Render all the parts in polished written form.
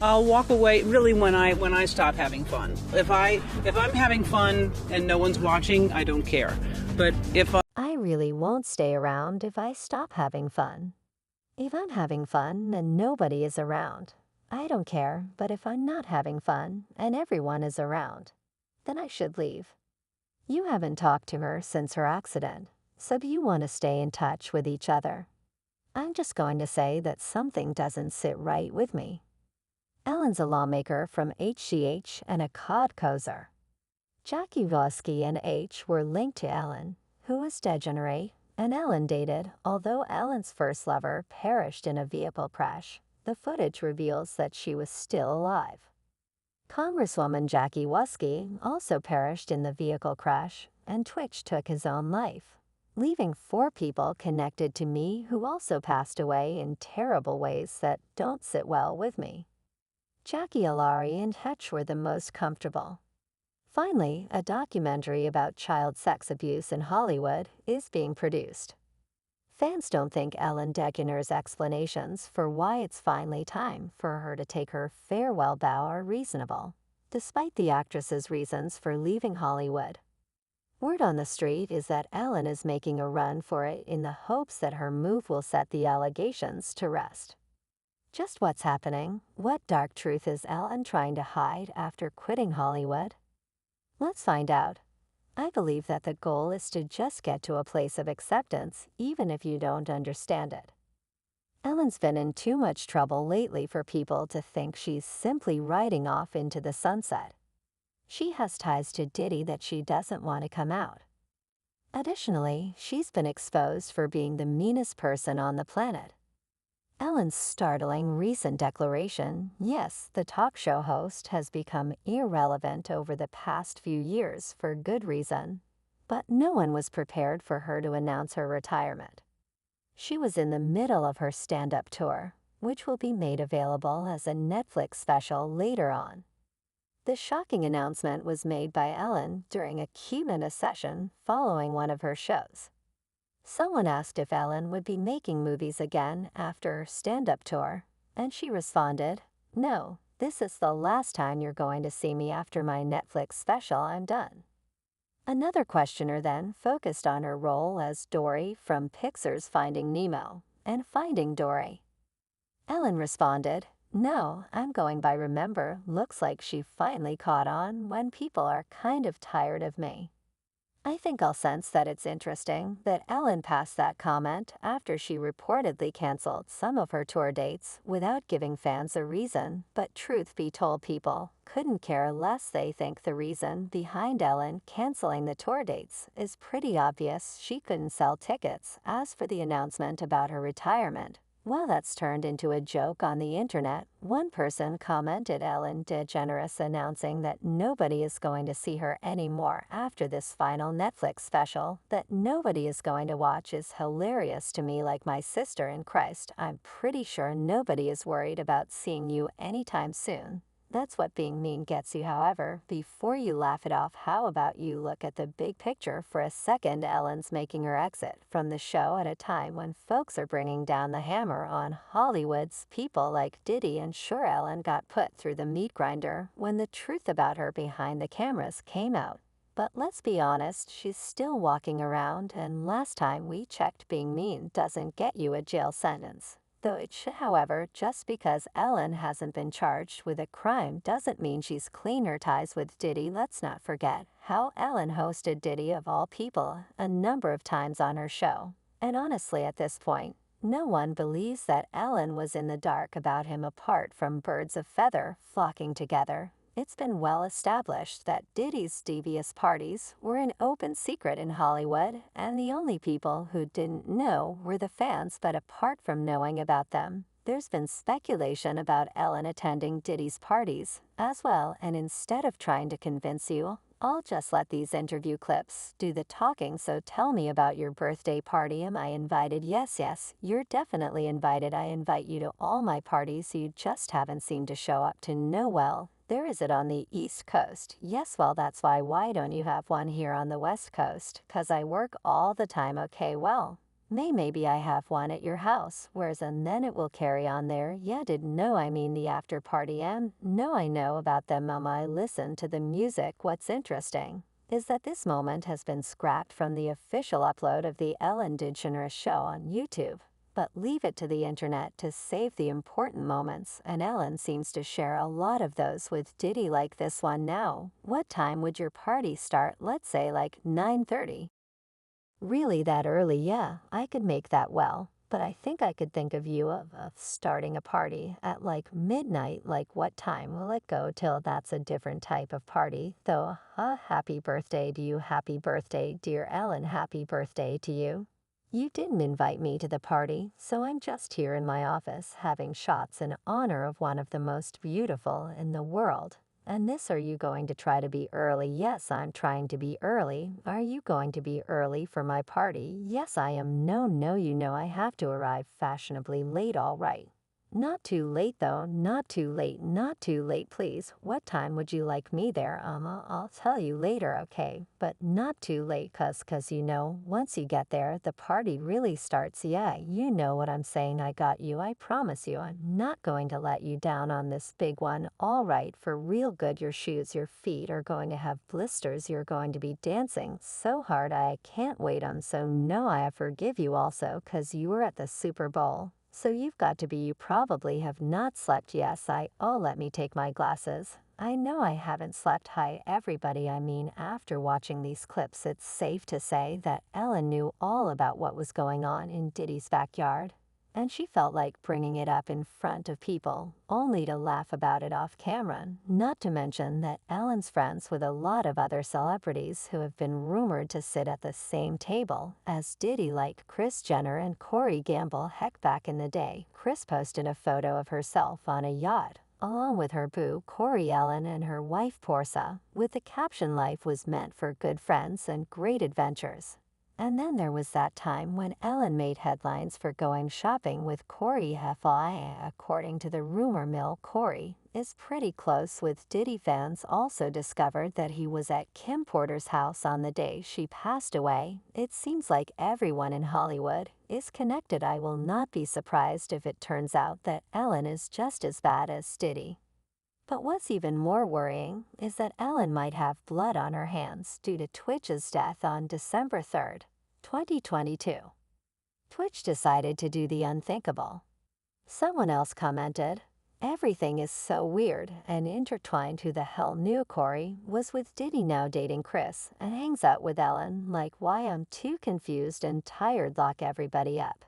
I'll walk away really when I stop having fun. If I'm having fun and no one's watching, I don't care. But if I really won't stay around if I stop having fun. If I'm having fun and nobody is around, I don't care, but if I'm not having fun and everyone is around, then I should leave. You haven't talked to her since her accident, so you want to stay in touch with each other. I'm just going to say that something doesn't sit right with me. Ellen's a lawmaker from HGH and a cod cozer. Jackie Vosky and H were linked to Ellen, who was DeGeneres, and Ellen dated, although Ellen's first lover perished in a vehicle crash. The footage reveals that she was still alive. Congresswoman Jackie Wuske also perished in the vehicle crash, and Twitch took his own life, leaving 4 people connected to me who also passed away in terrible ways that don't sit well with me. Jackie Alari and Hetch were the most comfortable. Finally, a documentary about child sex abuse in Hollywood is being produced. Fans don't think Ellen DeGeneres' explanations for why it's finally time for her to take her farewell bow are reasonable, despite the actress's reasons for leaving Hollywood. Word on the street is that Ellen is making a run for it in the hopes that her move will set the allegations to rest. Just what's happening? What dark truth is Ellen trying to hide after quitting Hollywood? Let's find out. I believe that the goal is to just get to a place of acceptance, even if you don't understand it. Ellen's been in too much trouble lately for people to think she's simply riding off into the sunset. She has ties to Diddy that she doesn't want to come out. Additionally, she's been exposed for being the meanest person on the planet. Ellen's startling recent declaration, yes, the talk show host has become irrelevant over the past few years for good reason, but no one was prepared for her to announce her retirement. She was in the middle of her stand-up tour, which will be made available as a Netflix special later on. The shocking announcement was made by Ellen during a Q&A session following one of her shows. Someone asked if Ellen would be making movies again after her stand-up tour, and she responded, "No, this is the last time you're going to see me after my Netflix special. I'm done." Another questioner then focused on her role as Dory from Pixar's Finding Nemo and Finding Dory. Ellen responded, "No, I'm going by Remember. Looks like she finally caught on when people are kind of tired of me." I think I'll sense that it's interesting that Ellen passed that comment after she reportedly canceled some of her tour dates without giving fans a reason, but truth be told, people couldn't care less. They think the reason behind Ellen canceling the tour dates is pretty obvious. She couldn't sell tickets. As for the announcement about her retirement, well, that's turned into a joke on the internet. One person commented Ellen DeGeneres announcing that nobody is going to see her anymore after this final Netflix special that nobody is going to watch is hilarious to me. Like my sister in Christ, I'm pretty sure nobody is worried about seeing you anytime soon. That's what being mean gets you. However, before you laugh it off, how about you look at the big picture for a second? Ellen's making her exit from the show at a time when folks are bringing down the hammer on Hollywood's people like Diddy, and sure, Ellen got put through the meat grinder when the truth about her behind the cameras came out. But let's be honest, she's still walking around, and last time we checked, being mean doesn't get you a jail sentence. Though it should. However, just because Ellen hasn't been charged with a crime doesn't mean she's clean her ties with Diddy. Let's not forget how Ellen hosted Diddy, of all people, a number of times on her show. And honestly, at this point, no one believes that Ellen was in the dark about him apart from birds of feather flocking together. It's been well established that Diddy's devious parties were an open secret in Hollywood, and the only people who didn't know were the fans. But apart from knowing about them, there's been speculation about Ellen attending Diddy's parties as well, and instead of trying to convince you, I'll just let these interview clips do the talking. So tell me about your birthday party. Am I invited? Yes, you're definitely invited. I invite you to all my parties. You just haven't seemed to show up to know. Well, there is it on the East Coast. Yes, well, that's why don't you have one here on the West Coast? 'Cause I work all the time. Okay, well, Maybe I have one at your house, whereas and then it will carry on there. Yeah, didn't know I mean the after party and no I know about them mama I listen to the music. What's interesting is that this moment has been scrapped from the official upload of the Ellen DeGeneres show on YouTube. But leave it to the internet to save the important moments, and Ellen seems to share a lot of those with Diddy like this one now. What time would your party start? Let's say like 9:30. Really that early? Yeah, I could make that well. But I think I could think of you of starting a party at like midnight. Like what time will it go till? That's a different type of party. Though, happy birthday to you. Happy birthday, dear Ellen. Happy birthday to you. You didn't invite me to the party, so I'm just here in my office having shots in honor of one of the most beautiful in the world. And this, are you going to try to be early? Yes, I'm trying to be early. Are you going to be early for my party? Yes, I am. No, you know I have to arrive fashionably late, all right. Not too late though, not too late, not too late please. What time would you like me there? I'll tell you later, okay? But not too late cause you know, once you get there, the party really starts. Yeah, you know what I'm saying. I got you. I promise you, I'm not going to let you down on this big one. All right, for real good. Your shoes, your feet are going to have blisters. You're going to be dancing so hard I can't wait. So no, I forgive you also cause you were at the Super Bowl. So you've got to be. You probably have not slept. Yes, let me take my glasses. I know I haven't slept. Hi, everybody. I mean, after watching these clips, it's safe to say that Ellen knew all about what was going on in Diddy's backyard. And she felt like bringing it up in front of people, only to laugh about it off camera. Not to mention that Ellen's friends with a lot of other celebrities who have been rumored to sit at the same table as Diddy, like Kris Jenner and Corey Gamble. Heck, back in the day, Kris posted a photo of herself on a yacht, along with her boo Corey Ellen and her wife Portia, with the caption "Life was meant for good friends and great adventures." And then there was that time when Ellen made headlines for going shopping with Corey. According to the rumor mill, Corey is pretty close with Diddy. Fans also discovered that he was at Kim Porter's house on the day she passed away. It seems like everyone in Hollywood is connected. I will not be surprised if it turns out that Ellen is just as bad as Diddy. But what's even more worrying is that Ellen might have blood on her hands due to Twitch's death on December 3rd, 2022. Twitch decided to do the unthinkable. Someone else commented, "Everything is so weird and intertwined. Who the hell knew Corey was with Diddy now dating Kris and hangs out with Ellen? Like, why? I'm too confused and tired. Lock everybody up."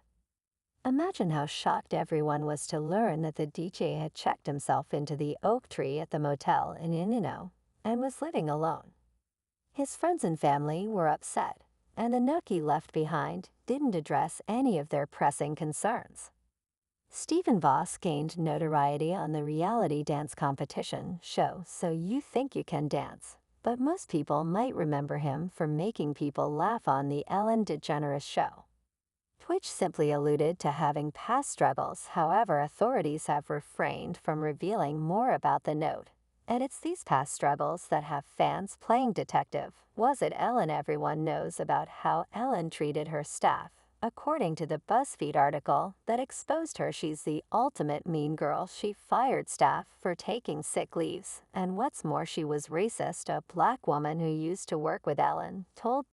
Imagine how shocked everyone was to learn that the DJ had checked himself into the oak tree at the motel in Inino and was living alone. His friends and family were upset, and the nook he left behind didn't address any of their pressing concerns. Stephen Voss gained notoriety on the reality dance competition show So You Think You Can Dance, but most people might remember him for making people laugh on the Ellen DeGeneres show. Twitch simply alluded to having past struggles. However, authorities have refrained from revealing more about the note. And it's these past struggles that have fans playing detective. Was it Ellen? Everyone knows about how Ellen treated her staff. According to the BuzzFeed article that exposed her, she's the ultimate mean girl. She fired staff for taking sick leaves. And what's more, she was racist. A black woman who used to work with Ellen told